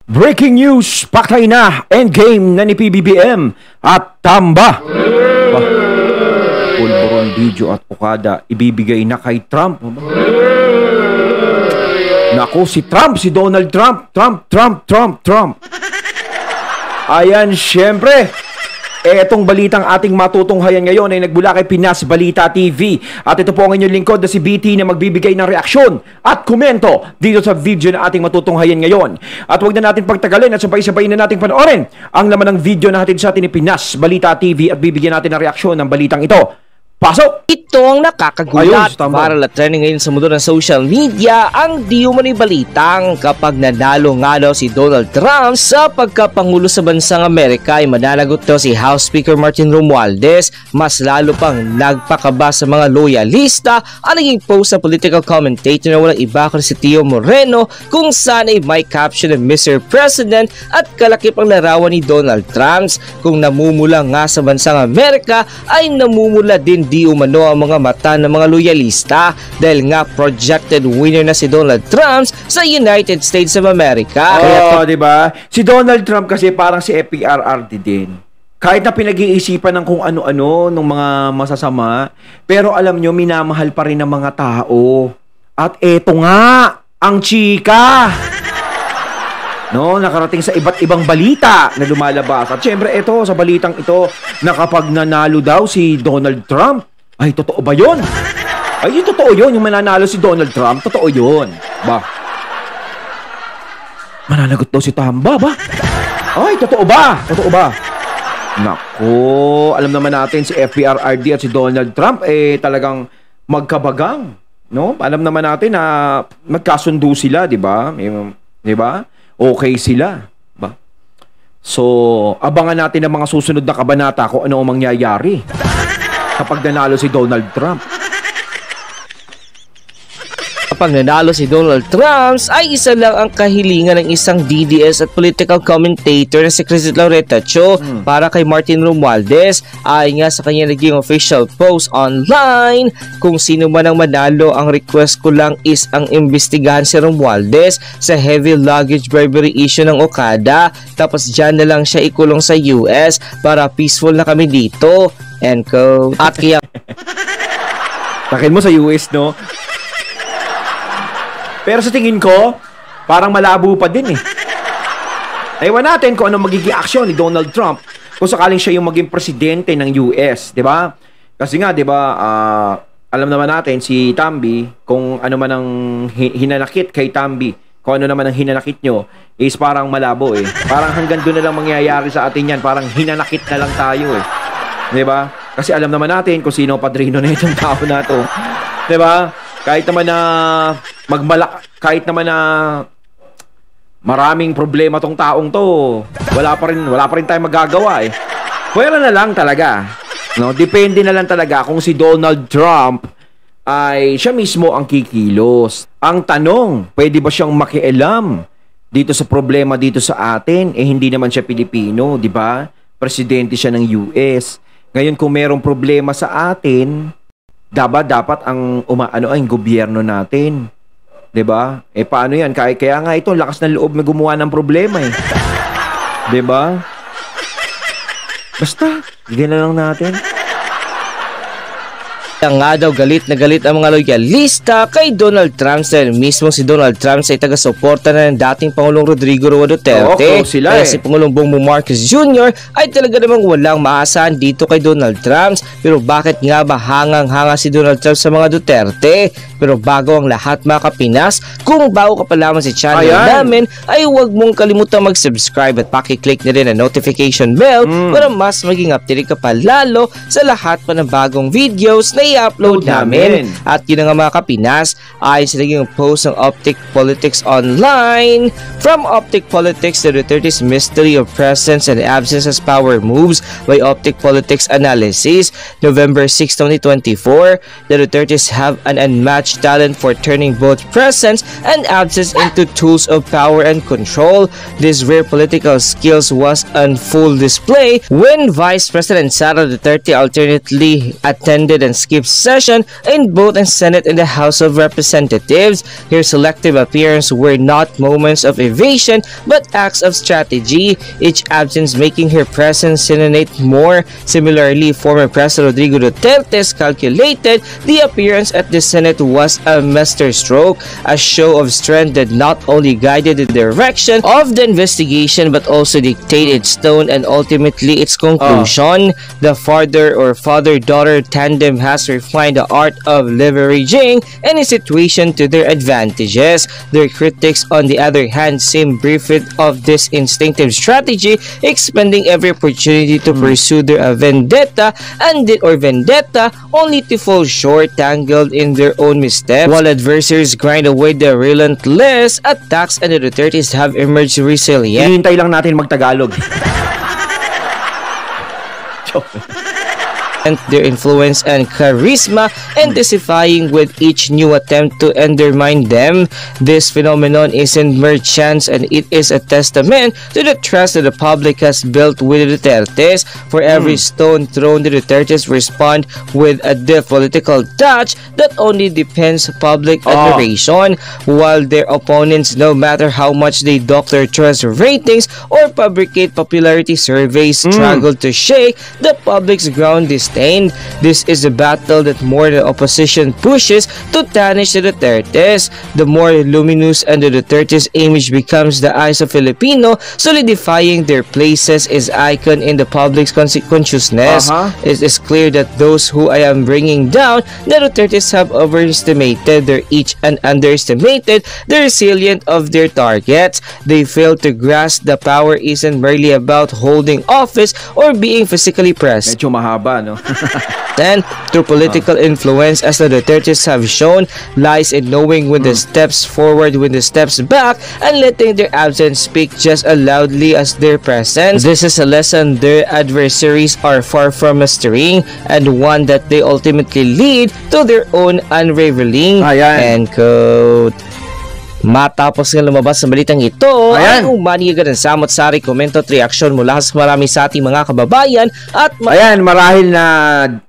Breaking news, paktay na endgame na ni PBBM at Tamba. Pulburon, video at Okada ibibigay na kay Trump. Naku, si Trump, si Donald Trump. Trump. Ayan, syempre. Etong balitang ating matutunghayan ngayon ay nagbula kay Pinas Balita TV. At ito po ang inyong lingkod na si BT na magbibigay ng reaksyon at komento dito sa video na ating matutunghayan ngayon. At huwag na natin pagtagalin at sabay-sabay na natin panoorin ang laman ng video na hatid sa atin ni Pinas Balita TV at bibigyan natin ng reaksyon ng balitang ito. Pasok! Ito ang nakakagulat. Para la trending ngayon sa mundo ng social media ang di umano'y balitang kapag nanalo nga daw si Donald Trump sa pagkapangulo sa bansang Amerika ay mananagot daw si House Speaker Martin Romualdez. Mas lalo pang nagpakaba sa mga loyalista ang naging post sa political commentator na walang iba kundi si Tio Moreno kung saan ay may caption ng Mr. President at kalakip ang larawan ni Donald Trump. Kung namumula nga sa bansang Amerika ay namumula din di umano ang mga mata ng mga loyalista dahil nga projected winner na si Donald Trump sa United States of America. Oo, diba? Si Donald Trump kasi parang si FPRRD din. Kahit na pinag-iisipan ng kung ano-ano ng mga masasama, pero alam nyo, minamahal pa rin ng mga tao. At eto nga, ang chika! No, nakarating sa iba't ibang balita na lumalabas. At syempre ito, sa balitang ito, na kapag nanalo daw si Donald Trump, ay totoo ba yun? Ay, totoo yun, yung mananalo si Donald Trump, totoo yun. Ba? Mananagot daw si Tamba ba? Ay, totoo ba? Totoo ba? Naku, alam naman natin si FPRRD at si Donald Trump, talagang magkabagang. No? Alam naman natin na magkasundo sila, di ba? Di ba? Okay sila. Ba? So, abangan natin ang mga susunod na kabanata kung ano ang mangyayari kapag nanalo si Donald Trump. Kapag nanalo si Donald Trump ay isa lang ang kahilingan ng isang DDS at political commentator na si Chris Laureta Cho para kay Martin Romualdez. Ay nga sa kanya naging official post online, kung sino man ang manalo, ang request ko lang is ang imbestigahan si Romualdez sa heavy luggage bribery issue ng Okada, tapos dyan na lang siya ikulong sa US para peaceful na kami dito. End quote. At kaya takin mo sa US, no? Pero sa tingin ko, parang malabo pa din eh. Ewan natin kung ano magiging aksyon ni Donald Trump kung sakaling siya yung maging presidente ng US, di ba? Kasi nga, di ba, alam naman natin si Tambi, kung ano man ang hinanakit kay Tambi, kung ano naman ang hinanakit nyo, is parang malabo eh. Parang hanggang doon na lang mangyayari sa atin yan, parang hinanakit na lang tayo eh. Di ba? Kasi alam naman natin kung sino padrino na itong tao na to. Di ba? Kahit naman na kahit naman na maraming problema tong taong to, wala pa rin tayong magagawa eh. Pwera na lang talaga. No, depende na lang talaga kung si Donald Trump ay siya mismo ang kikilos. Ang tanong, pwede ba siyang makialam dito sa problema dito sa atin? Hindi naman siya Pilipino, di ba? Presidente siya ng US. Ngayon kung merong problema sa atin, dapat ang ang gobyerno natin. 'Di ba? Paano 'yan? Kaya nga ito, lakas ng loob na gumawa ng problema eh. 'Di ba? Basta, bigyan na lang natin. Nga daw galit na galit ang mga loyalista kay Donald Trump dahil mismo si Donald Trump ay taga-suporta na ng dating Pangulong Rodrigo Roa Duterte. Sila si Pangulong Bongbong Marcos Jr. ay talaga namang walang maasahan dito kay Donald Trump. Pero bakit nga ba hangang-hanga si Donald Trump sa mga Duterte? Pero bago ang lahat mga Kapinas, kung bago ka pa lamang sa channel namin, ay huwag mong kalimutang mag-subscribe at pakiclick na rin ang notification bell para mas maging updated ka pa lalo sa lahat pa ng bagong videos na i-upload namin. At yun nga mga Kapinas, ay sa naging post ng Optic Politics Online. From Optic Politics, the Duterte's mystery of presence and absence as power moves by Optic Politics Analysis. November 6, 2024, the Duterte's have an unmatched talent for turning both presence and absence into tools of power and control. This rare political skills was on full display when Vice President Sara Duterte alternately attended and skipped skip session in both the Senate and the House of Representatives. Her selective appearance were not moments of evasion but acts of strategy, each absence making her presence resonate more. Similarly, former President Rodrigo Duterte's calculated the appearance at the Senate was a masterstroke. A show of strength that not only guided the direction of the investigation but also dictated its tone and ultimately its conclusion. The father-daughter tandem has refined the art of leveraging any situation to their advantages. Their critics, on the other hand, seem bereft of this instinctive strategy, expending every opportunity to pursue their vendetta only to fall short, tangled in their own missteps, while adversaries grind away their relentless attacks and the Dutertes have emerged resilient. Hinihintay lang natin magtagalog. Their influence and charisma, intensifying with each new attempt to undermine them. This phenomenon isn't mere chance, and it is a testament to the trust that the public has built with the Dutertes. For every stone thrown, the Dutertes respond with a deep political touch that only depends public admiration, while their opponents, no matter how much they doctor trust ratings or fabricate popularity surveys, struggle to shake the public's ground disdain. This is a battle that more the opposition pushes to tarnish the Dutertes, the more luminous and the Dutertes' image becomes the eyes of Filipino, solidifying their places as icon in the public's consciousness. It is clear that those who I am bringing down, the Dutertes, have overestimated their reach and underestimated the resilience of their targets. They fail to grasp the power isn't merely about holding office or being physically present. Medyo mahaba, no? Then, through political influence, as the Dutertes have shown, lies in knowing when the steps forward, when the steps back, and letting their absence speak just as loudly as their presence. This is a lesson their adversaries are far from mastering, and one that they ultimately lead to their own unraveling. End quote. Matapos nga lumabas sa balitang ito, ay umanigan ng samot-sari komento at reaksyon mula sa marami sa ating mga kababayan at marahil na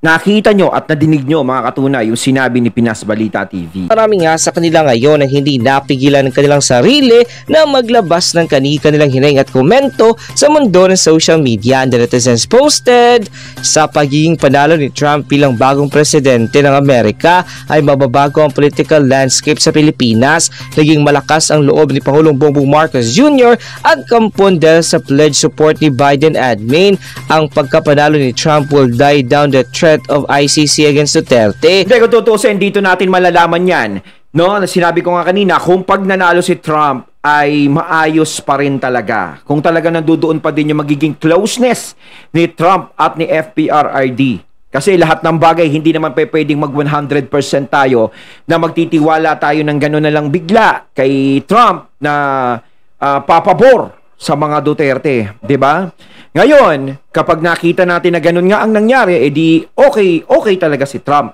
nakita nyo at nadinig nyo mga katuna yung sinabi ni Pinas Balita TV. Marami nga sa kanila ngayon ang hindi napigilan ng kanilang sarili na maglabas ng kanilang hiling at komento sa mundo ng social media. And the netizens posted, sa pagiging panalo ni Trump bilang bagong presidente ng Amerika ay mababago ang political landscape sa Pilipinas. Naging malakas ang loob ni Pangulong Bongbong Marcos Jr. at kampon dahil sa pledge support ni Biden admin. Ang pagkapanalo ni Trump will die down the threat of ICC against Duterte. Hindi, kung tutusin, dito natin malalaman yan. No, sinabi ko nga kanina, kung pag nanalo si Trump ay maayos pa rin talaga. Kung talaga nandoon pa din yung magiging closeness ni Trump at ni FPRRD. Kasi lahat ng bagay, hindi naman pwedeng mag 100% tayo na magtitiwala tayo ng gano'n na lang bigla kay Trump na papabor sa mga Duterte. 'Di ba? Ngayon, kapag nakita natin na gano'n nga ang nangyari, edi okay talaga si Trump.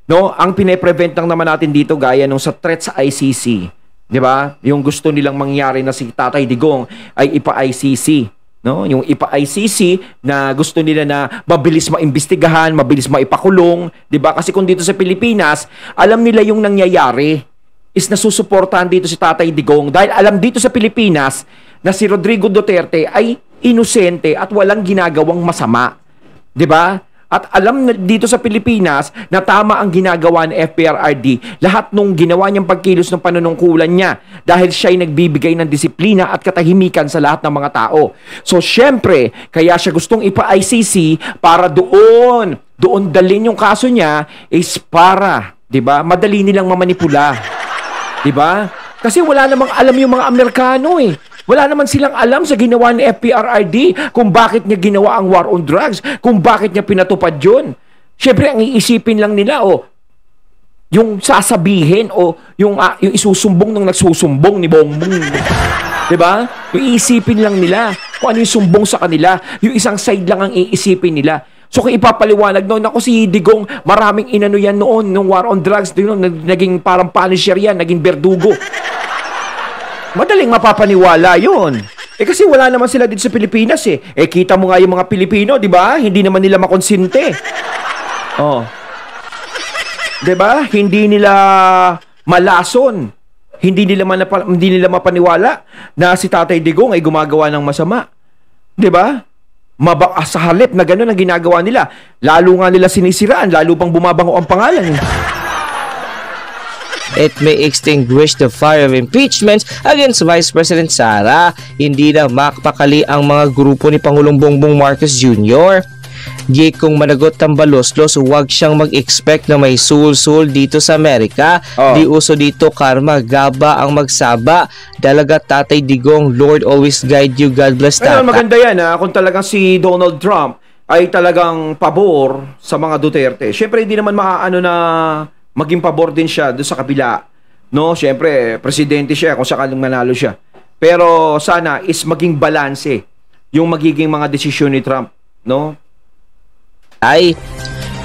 No? Ang pine-prevent lang naman natin dito gaya nung sa threat sa ICC. 'Di ba? Yung gusto nilang mangyari na si Tatay Digong ay ipa-ICC. No, yung ipa-ICC na gusto nila na mabilis maimbestigahan, mabilis maipakulong, 'di ba? Kasi kung dito sa Pilipinas, alam nila yung nangyayari is nasusuportahan dito si Tatay Digong dahil alam dito sa Pilipinas na si Rodrigo Duterte ay inosente at walang ginagawang masama. 'Di ba? At alam na dito sa Pilipinas na tama ang ginagawa ng FPRRD, lahat nung ginawa niyang pagkilos ng panunungkulan niya dahil siya ay nagbibigay ng disiplina at katahimikan sa lahat ng mga tao. So, syempre, kaya siya gustong ipa-ICC para doon dalhin yung kaso niya is para, 'di ba? Madali nilang mamanipula. 'Di ba? Kasi wala namang alam yung mga Amerikano eh. Wala naman silang alam sa ginawa ni FPRRD kung bakit niya ginawa ang war on drugs, kung bakit niya pinatupad yun. Siyempre, ang iisipin lang nila, yung sasabihin, yung isusumbong ng nagsusumbong ni Bongbong. Diba? Yung iisipin lang nila kung ano yung sumbong sa kanila. Yung isang side lang ang iisipin nila. So, kung ipapaliwanag noon, ako si Digong, maraming inano yan noon, nung war on drugs, naging parang punisher yan, naging berdugo. Madaling mapapaniwala yun. Kasi wala naman sila dito sa Pilipinas eh. Kita mo nga yung mga Pilipino, di ba? Hindi naman nila makonsinte. 'Di ba? Hindi nila malason. Hindi nila mapaniwala na si Tatay Digong ay gumagawa ng masama. 'Di ba? Sa halip na gano'n ang ginagawa nila. Lalo nga nila sinisiraan, lalo pang bumabango ang pangalan. It may extinguish the fire of impeachment against Vice President Sara. Hindi na makapakali ang mga grupo ni Pangulong Bongbong Marcos Jr. Di kung managot ang baloslos, huwag siyang mag-expect na may sul-sul dito sa Amerika. Di uso dito karma, gaba ang magsaba. Dalaga Tatay Digong, Lord always guide you, God bless Tata. Pero maganda yan kung talagang si Donald Trump ay talagang pabor sa mga Duterte. Siyempre hindi naman maaano na maging pabor din siya doon sa kabila. No, siyempre presidente siya kung sakaling manalo siya. Pero sana is maging balanse yung magiging mga desisyon ni Trump, no? Ay,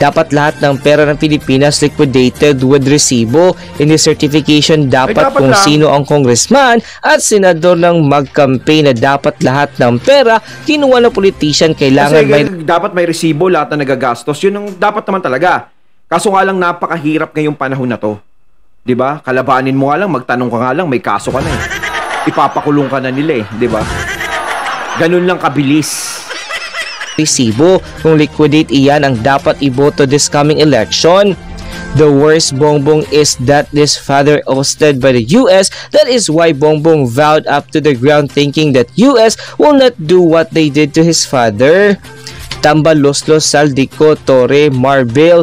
dapat lahat ng pera ng Pilipinas liquidated with resibo. Hindi certification dapat kung lang sino ang congressman at senador ng mag-campaign na dapat lahat ng pera kinuha ng politician. Kailangan dapat may resibo lahat na nagagastos. Yun ang dapat naman talaga. Kaso nga lang napakahirap ngayong panahon na to. 'Di ba? Kalabanin mo nga lang, magtanong ka nga lang, may kaso ka na eh. Ipapakulong ka na nila eh, 'di ba? Ganun lang kabilis. Resibo, kung liquidate iyan ang dapat iboto this coming election. The worst, Bongbong, is that this father ousted by the US. That is why Bongbong vowed up to the ground thinking that US will not do what they did to his father. Tambal, Loslos, Saldico, Torre, Marbil,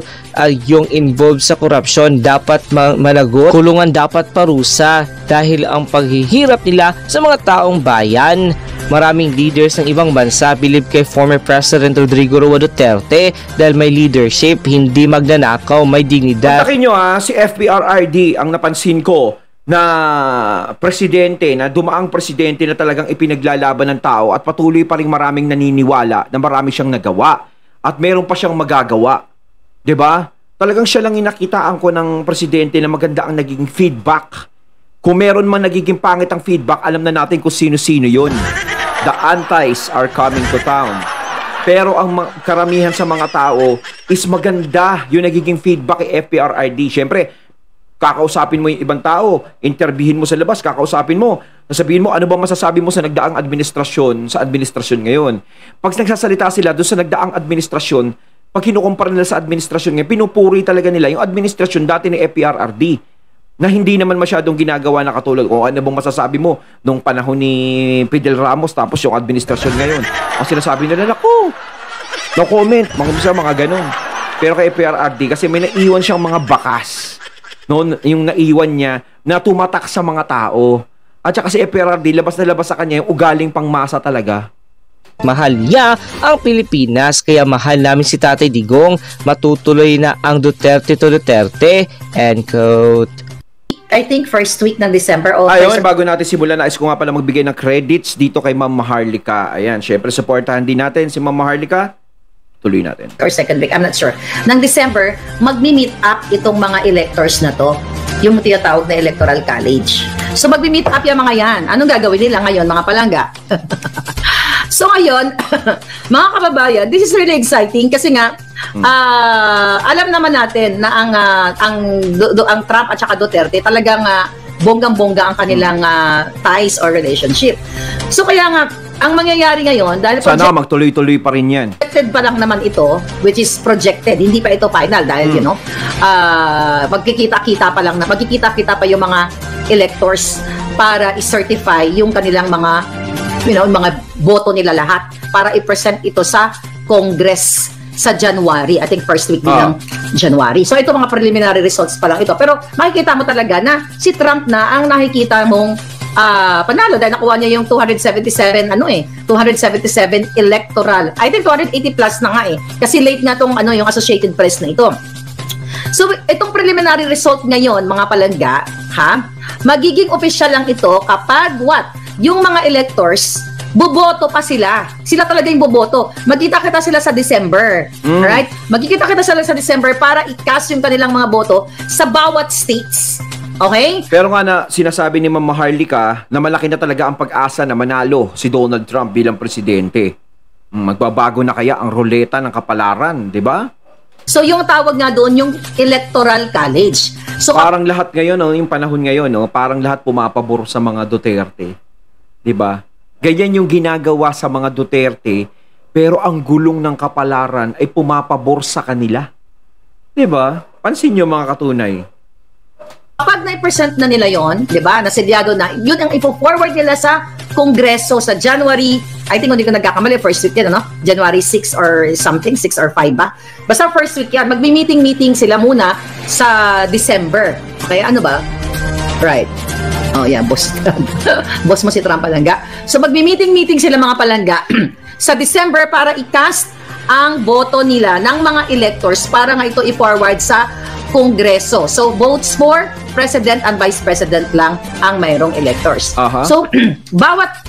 yung involved sa korupsyon dapat managot. Kulungan dapat parusa dahil ang paghihirap nila sa mga taong bayan. Maraming leaders ng ibang bansa believe kay former President Rodrigo Roa Duterte dahil may leadership, hindi magnanakaw, may dignidad. Patakin nyo si FPRRD ang napansin ko na presidente, na dumaang presidente na talagang ipinaglalaban ng tao at patuloy pa rin maraming naniniwala na marami siyang nagawa at meron pa siyang magagawa. 'Di ba? Talagang siya lang inakitaan ko ng presidente na maganda ang naging feedback. Kung meron man nagiging pangit ang feedback, alam na natin kung sino-sino 'yon. The antis are coming to town. Pero ang karamihan sa mga tao is maganda yung nagiging feedback kay FPRRD. Siyempre, kakausapin mo yung ibang tao, interbihin mo sa labas, kakausapin mo, sasabihin mo, ano ba masasabi mo sa nagdaang administrasyon, sa administrasyon ngayon. Pag nagsasalita sila doon sa nagdaang administrasyon, pag kinukumpara nila sa administrasyon ngayon, pinupuri talaga nila yung administrasyon dati ni FPRRD na hindi naman masyadong ginagawa na katulad. O ano bang masasabi mo nung panahon ni Fidel Ramos tapos yung administrasyon ngayon? Ang sinasabi nila, naku, no comment, mga ganun. Pero kay FPRRD, kasi may naiwan siyang mga bakas. No, yung naiwan niya na tumatak sa mga tao. At saka si FPRRD, labas na labas sa kanya yung ugaling pangmasa talaga. Mahal niya ang Pilipinas, kaya mahal namin si Tatay Digong. Matutuloy na ang Duterte to Duterte. End quote. I think first week ng December. Ayun, bago natin simulan, nais ko nga pala magbigay ng credits dito kay Ma'am Maharlika. Ayan, syempre supportahan din natin si Ma'am Maharlika. Tuloy natin. Or second week, I'm not sure. Ng December, magmi-meet up itong mga electors na to, yung tinatawag na Electoral College. So magmi-meet up yung mga yan. Anong gagawin nila ngayon, mga palangga? So ngayon, mga kababayan, this is really exciting kasi nga alam naman natin na ang Trump at saka Duterte talagang bonggang-bongga ang kanilang ties or relationship. So kaya nga ang mangyayari ngayon dahil sana magtuloy-tuloy pa rin yan. Projected pa lang naman ito, which is projected, hindi pa ito final dahil you know, magkikita-kita pa yung mga electors para i-certify yung kanilang mga mga boto nila lahat para i-present ito sa Congress sa January. I think first week ng January. So ito mga preliminary results pa lang ito. Pero makikita mo talaga na si Trump na ang nakikita mong panalo dahil nakuha niya yung 277 electoral. I think 280 plus na nga kasi late nga tong yung Associated Press na ito. So itong preliminary result ngayon mga palangga, magiging official lang ito kapag yung mga electors boboto pa sila. Sila talaga yung boboto. Magkita-kita sila sa December. Right? Magkikita-kita sila sa December para i-cast yung kanilang mga boto sa bawat states. Okay? Pero nga na sinasabi ni Ma'am Maharlika na malaki na talaga ang pag-asa na manalo si Donald Trump bilang presidente. Magbabago na kaya ang roleta ng kapalaran, di ba? So yung tawag nga doon yung Electoral College. So Parang lahat ngayon, no, yung panahon ngayon, no, parang lahat pumapabor sa mga Duterte. 'Di ba? Ganyan yung ginagawa sa mga Duterte, pero ang gulong ng kapalaran ay pumapabor sa kanila. 'Di ba? Pansin niyo mga katunay. kapag na-present na nila yon, di ba, naselyado na, yun ang ipo-forward nila sa Kongreso sa January, I think hindi ko nagkakamali, first week yan, ano? January 6 or something, 6 or 5 ba? Basta first week yan, magmi-meeting sila muna sa December. Kaya ano ba? Right. Oh yeah, boss. Boss mo si Trump palangga. So magmi-meeting sila mga palangga sa December para i-cast ang boto nila ng mga electors para nga ito i-forward sa Kongreso. So votes for President and Vice President lang ang mayroong electors. Aha. So bawat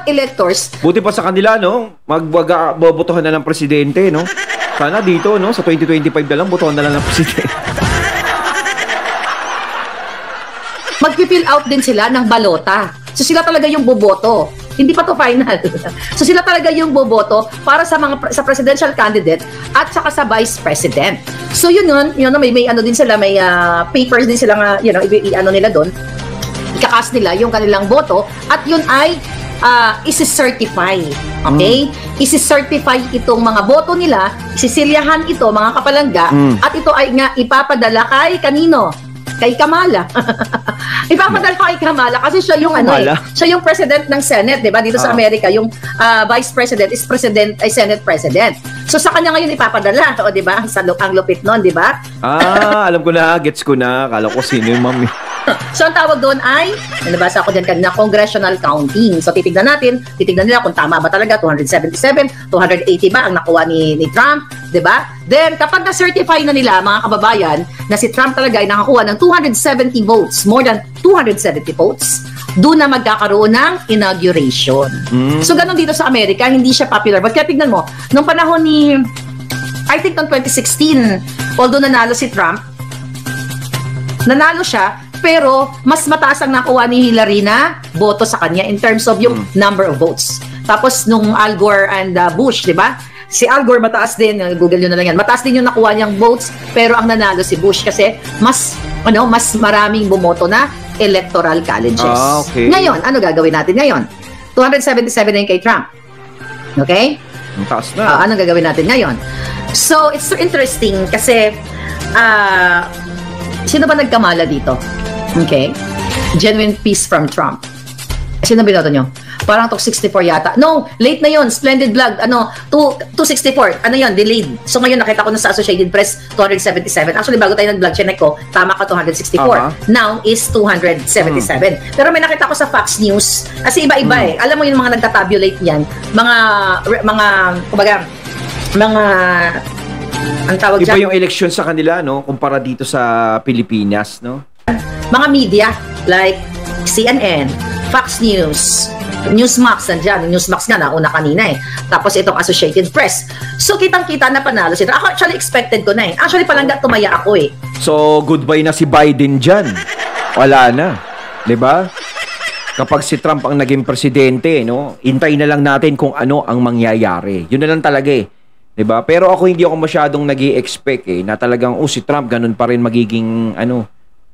electors, Buti pa sa kanila, no? Bobotohan na ng presidente, no? Sana dito, no? Sa 2025 na lang, botohan na lang ng presidente. magpi-fill out din sila ng balota. So sila talaga yung boboto. Hindi pa to final. So sila talaga yung boboto para sa mga sa presidential candidate at saka sa vice president. So yun may ano din sila, may papers din sila nga, ano nila doon. Ika-cast nila yung kanilang boto at yun ay isi-certify. Okay? Isi-certify itong mga boto nila, isisilyahan ito mga kapalangga at ito ay nga ipapadala kay kanino? Kay Kamala. Ipapadala kay Kamala kasi siya yung siya yung president ng Senate, 'di ba? Dito sa Amerika, yung vice president is Senate president. So sa kanya ngayon ipapadala, 'di ba? Ang lupit noon, 'di ba? Alam ko na, gets ko na. Kala ko sino yung mami. So ang tawag doon ay, nabasa ko dyan kanina, congressional counting. So titignan nila kung tama ba talaga, 277, 280 ba ang nakuha ni Trump, 'di ba? Then kapag na-certify na nila mga kababayan na si Trump talaga ay nakakuha ng 270 votes, more than 270 votes, doon na magkakaroon ng inauguration. So ganun dito sa Amerika, hindi siya popular. But kaya tignan mo, nung panahon ni, I think noong 2016, although nanalo si Trump, nanalo siya, pero mas mataas ang nakuha ni Hillary na boto sa kanya in terms of yung number of votes. Tapos nung Al Gore and Bush, di ba? Si Al Gore mataas din, Google nyo na lang yan. Mataas din yung nakuha niyang votes, pero ang nanalo si Bush kasi mas maraming bumoto na electoral colleges. Okay. Ngayon, ano gagawin natin ngayon? 277 na yung kay Trump. Okay? Ang taas na. Ano gagawin natin ngayon? So, it's so interesting kasi sino ba nagkamala dito? Okay? Genuine peace from Trump. Sino binoto nyo? Parang 264 yata. No, late na yon. Splendid Vlog. 264. Ano yon? Delayed. So ngayon nakita ko na sa Associated Press 277. Actually, bago tayo nag-vlog, check ko, tama ka 264. Now is 277. Pero may nakita ko sa Fox News. Kasi iba-iba eh. Alam mo yung mga nagtatabulate yan. Ang tawag Iba dyan, yung election sa kanila, no? Kumpara dito sa Pilipinas, no? mga media like CNN, Fox News, Newsmax, nandiyan. Newsmax nga, nauna kanina eh. Tapos itong Associated Press. So, kitang-kita na panalo si Trump. Ako, actually, expected ko na eh. Actually, palangga tumaya ako eh. So, goodbye na si Biden dyan. Wala na. 'Di ba? Kapag si Trump ang naging presidente, no? Hintay na lang natin kung ano ang mangyayari. Yun na lang talaga eh. 'Di ba? Pero ako hindi ako masyadong nag-i-expect eh na talagang si Trump ganun pa rin magiging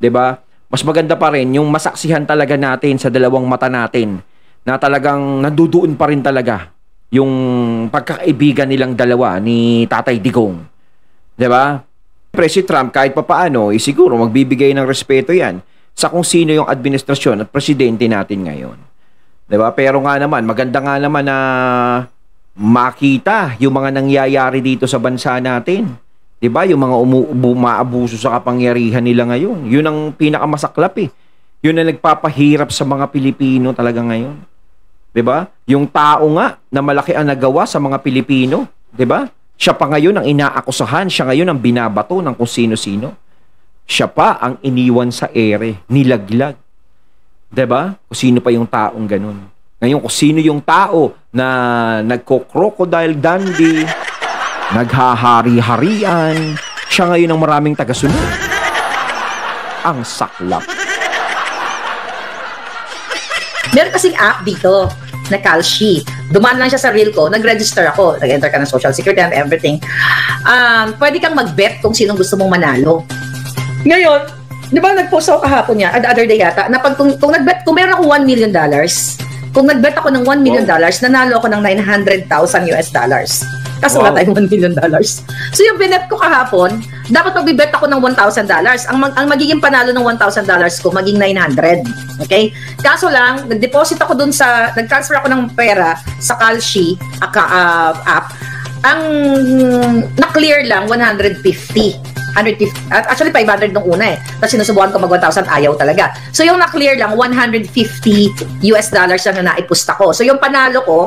'di ba? Mas maganda pa rin yung masaksihan talaga natin sa dalawang mata natin na talagang nanduduon pa rin talaga yung pagkakaibigan nilang dalawa ni Tatay Digong. 'Di ba? Siyempre si Trump kahit papaano, siguro magbibigay ng respeto 'yan sa kung sino yung administrasyon at presidente natin ngayon. 'Di ba? Pero nga naman, maganda nga naman na makita yung mga nangyayari dito sa bansa natin. 'Di ba? Yung mga umaabuso sa kapangyarihan nila ngayon. Yun ang pinakamasaklap eh. Yun ang nagpapahirap sa mga Pilipino talaga ngayon. 'Di ba? Yung tao nga na malaki ang nagawa sa mga Pilipino, 'di ba? Siya pa ngayon ang inaakusahan, siya ngayon ang binabato ng kung sino-sino. Siya pa ang iniwan sa ere, nilaglag. 'Di ba? Kung sino pa yung taong ganun. Ngayon, kung sino yung tao na nagko-crocodile dandy, naghahari-harian, siya ngayon ang maraming tagasunod. Ang saklap. Meron kasing app dito na Kalshi. Dumaan lang siya sa reel ko, nag-register ako, nag-enter ka ng Social Security and everything. Pwede kang mag-bet kung sinong gusto mong manalo. Ngayon, di ba nag-post ako kahapon niya, the other day yata, na pag kung nag-bet, kung meron ako $1 million, kung nag-bet ako ng $1 million, nanalo ako ng $900,000 US dollars. Kasi wala tayong $1 million. So yung binet ko kahapon, dapat magbibet ako ng $1,000. Ang magiging panalo ng $1,000 ko, maging 900. Okay? Kaso lang, nag-deposit ako dun sa, nag-transfer ako ng pera sa Kalshi app. Ang na-clear lang, 150. Actually 500 nung una eh. Tapos sinusubukan ko mag 1,000, ayaw talaga. So yung na-clear lang, 150 US dollars lang na naipusta ko. So yung panalo ko,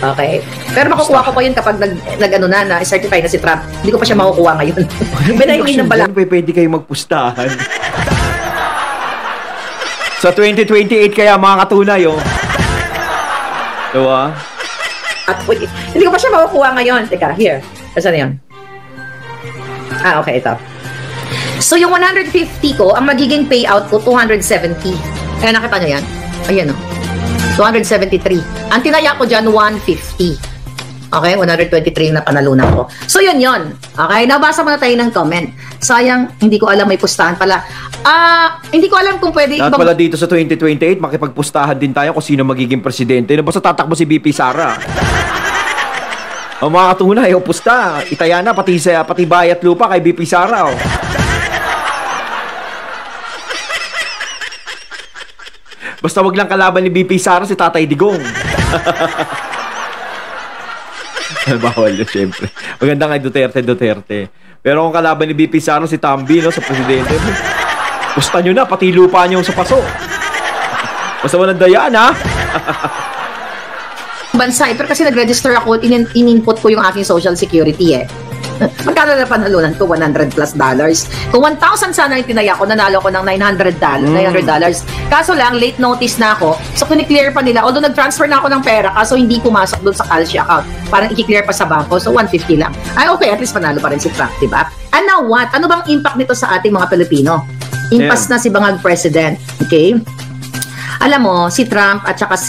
okay. Pero makukuha ko pa yun kapag na-certify na si Trump. Hindi ko pa siya makukuha ngayon. Binahimin ng bala. Pwede kayo magpustahan. Sa 2028 kaya mga katunay, oh. Diba? At wait, hindi ko pa siya makukuha ngayon. Teka, here. Saan na yun? Okay, ito. So, yung 150 ko, ang magiging payout ko, 270. Kaya nakita nyo yan? Ayan, oh. 273. Ang tinaya ko dyan, 150. Okay, 123 na panalunan ko. So, yun. Okay, nabasa muna tayo ng comment. Sayang, hindi ko alam, may pustahan pala. Hindi ko alam kung pwede... At pala dito sa 2028, makipagpustahan din tayo kung sino magiging presidente. Basta tatakbo si BP Sara. Ang mga katunay, pusta. Itaya na, pati bayat lupa kay BP Sara. Oh. Basta wag lang kalaban ni BP Sara si Tatay Digong. Bawal yun, syempre. Maganda nga Duterte. Pero kung kalaban ni BP Sara si Tambi, no, sa presidente, pusta nyo na, pati lupa nyo sa paso. Basta walang dayaan, ha? Bansa, pero kasi nag-register ako, in-input ko yung aking Social Security eh. Magkano na panalunan ko? $100+. Kung 1,000 sana yung tinaya ko, nanalo ko ng $900. Kaso lang, late notice na ako. So, kiniklear pa nila. Although nag-transfer na ako ng pera, kaso hindi pumasok doon sa Kalshi account. Parang i-clear pa sa bangko. So, 150 lang. Ay, okay. At least panalo pa rin si Trump, diba? And now what? Ano bang impact nito sa ating mga Pilipino? Impas na si Bangag President. Okay? Alam mo, si Trump at saka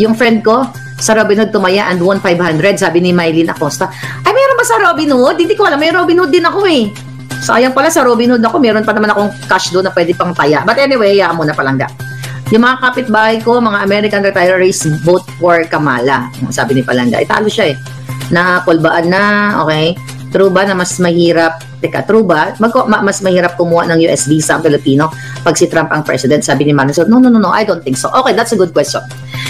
yung friend ko, sa Robinhood tumaya and won 500, sabi ni Mylene Acosta. Ay, meron ba sa Robinhood? Hindi ko alam. May Robinhood din ako eh. Sayang pala sa Robinhood ako. Meron pa naman akong cash doon na pwede pang taya. But anyway, hayaan mo na palangga. Yung mga kapitbahay ko, mga American retirees, vote for Kamala. Sabi ni Palangga. Italo siya eh. Nakulbaan na, okay. True ba na mas mahirap, true ba? Mas mahirap kumuha ng US visa ang Pilipino pag si Trump ang president? Sabi ni Manny. No, I don't think so. Okay, that's a good question.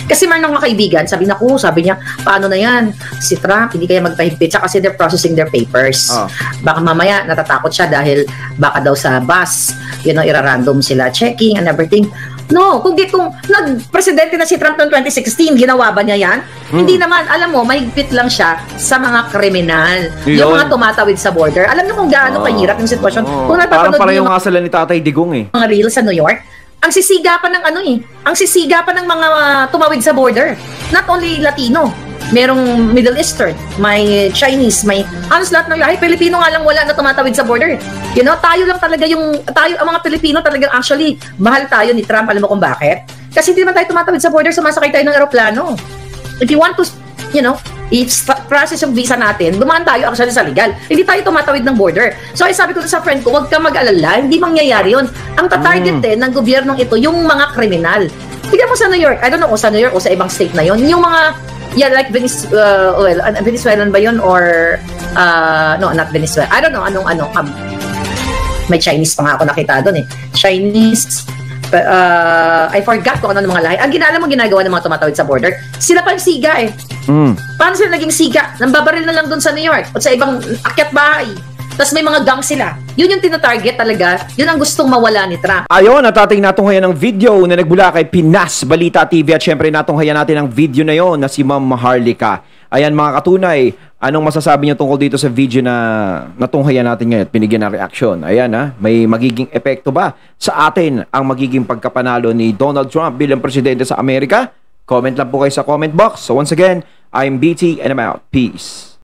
Kasi man ng mga kaibigan, sabi niya, paano na yan? Si Trump, hindi kaya magpahigpit siya kasi they're processing their papers. Baka mamaya, natatakot siya dahil baka daw sa bus, irarandom sila checking and everything. No, kung nag-presidente na si Trump noong 2016, ginawa ba niya yan? Hindi naman, alam mo, mahigpit lang siya sa mga kriminal. Yung mga tumatawid sa border. Alam niyo kung gaano kahirap yung sitwasyon. Kung parang pareho nga sila ni Tatay Digong eh. Mga reels sa New York, ang sisigapan ng ang sisigapan ng mga tumawid sa border. Not only Latino, merong Middle Eastern, may Chinese, may halos lahat ng lahi. Pilipino nga lang wala na tumatawid sa border. Tayo lang talaga ang mga Pilipino talagang actually, mahal tayo ni Trump. Alam mo kung bakit? Kasi hindi naman tayo tumatawid sa border, sumasakay tayo ng eroplano. If you want to, i-process yung visa natin, dumaan tayo actually sa legal. Hindi tayo tumatawid ng border. So, ay sabi ko sa friend ko, huwag kang mag-alala, hindi mangyayari yun. Ang tatarget ng gobyernong ito, yung mga kriminal. Tignan mo sa New York, I don't know kung sa New York o sa ibang state na yun, yung mga, like Venezuelan ba yun or, no, not Venezuela. I don't know, may Chinese pa nga ako nakita doon eh. Chinese, I forgot kung ano ng mga lahi. Ang ginagawa ng mga tumatawid sa border, sila pa yung siga eh. Paano sila naging siga? Nambabaril na lang doon sa New York o sa ibang akyat bahay. Tapos may mga gang sila. Yun yung tinatarget talaga. Yun ang gustong mawala ni Trump. Ayon, at ating natunghayan ng video na nagbula kay Pinas Balita TV. At syempre natunghayan natin ang video na yon na si Ma'am Maharlika. Ayan mga katunay, anong masasabi niyo tungkol dito sa video na natunghayan natin ngayon at binigyan ng reaksyon? Ayan may magiging epekto ba sa atin ang magiging pagkapanalo ni Donald Trump bilang presidente sa Amerika? Comment lang po kayo sa comment box. So once again, I'm BT and I'm out. Peace.